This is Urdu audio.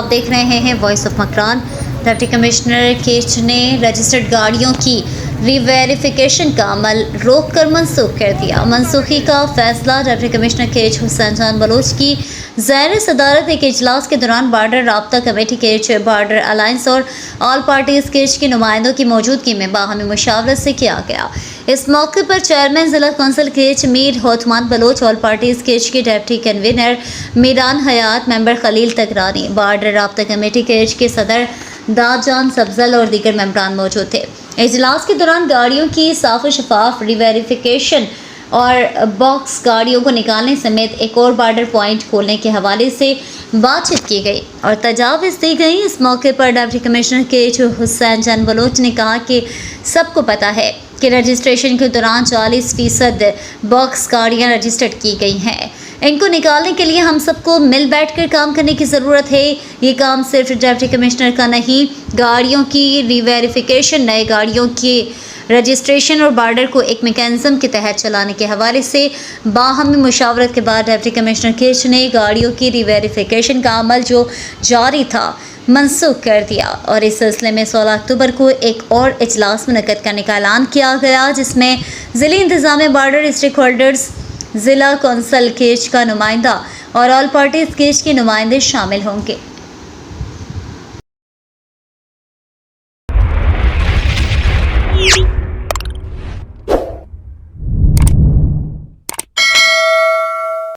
آپ دیکھ رہے ہیں voice of Makran. Deputy commissioner Kech نے رجسٹرڈ گاڑیوں کی ری ویریفیکیشن کا عمل روک کر منسوخ کر دیا۔ منسوخی کا فیصلہ ڈپٹی کمشنر کیچ حسین جان بلوچ کی زیر صدارت ایک اجلاس کے دوران بارڈر رابطہ کمیٹی کیچ، بارڈر الائنس اور آل پارٹیز کیچ کے نمائندوں کی موجودگی میں باہمی مشاورت سے کیا گیا۔ اس موقع پر چیئرمین ضلع کونسل کیچ میر ہوتمان بلوچ، آل پارٹیز کیچ کے ڈپٹی کنوینر میران حیات، ممبر خلیل تکرانی، بارڈر رابطہ کمیٹی کیچ کے صدر داد جان سبزل اور دیگر ممبران موجود تھے۔ اجلاس کے دوران گاڑیوں کی صاف و شفاف ری ویریفیکیشن اور باکس گاڑیوں کو نکالنے سمیت ایک اور بارڈر پوائنٹ کھولنے کے حوالے سے بات چیت کی گئی اور تجاویز دی گئی۔ اس موقع پر ڈپٹی کمشنر کیچ حسین جان بلوچ نے کہا کہ سب کو پتہ ہے کہ رجسٹریشن کے دوران 40% باکس گاڑیاں رجسٹرڈ کی گئی ہیں۔ ان کو نکالنے کے لیے ہم سب کو مل بیٹھ کر کام کرنے کی ضرورت ہے۔ یہ کام صرف ڈپٹی کمشنر کا نہیں، گاڑیوں کی ری ویریفیکیشن، نئے گاڑیوں کی رجسٹریشن اور بارڈر کو ایک میکانزم کے تحت چلانے کے حوالے سے باہمی مشاورت کے بعد ڈپٹی کمشنر کیچ نے گاڑیوں کی ری ویریفیکیشن کا عمل جو جاری تھا منسوخ کر دیا اور اس سلسلے میں 16 اکتوبر کو ایک اور اجلاس منعقد کرنے کا اعلان کیا گیا، جس میں ضلعی انتظامیہ، بارڈر اسٹیک ہولڈرز، ضلع کونسل کیچ کا نمائندہ اور آل پارٹیز کیچ کے نمائندے شامل ہوں گے۔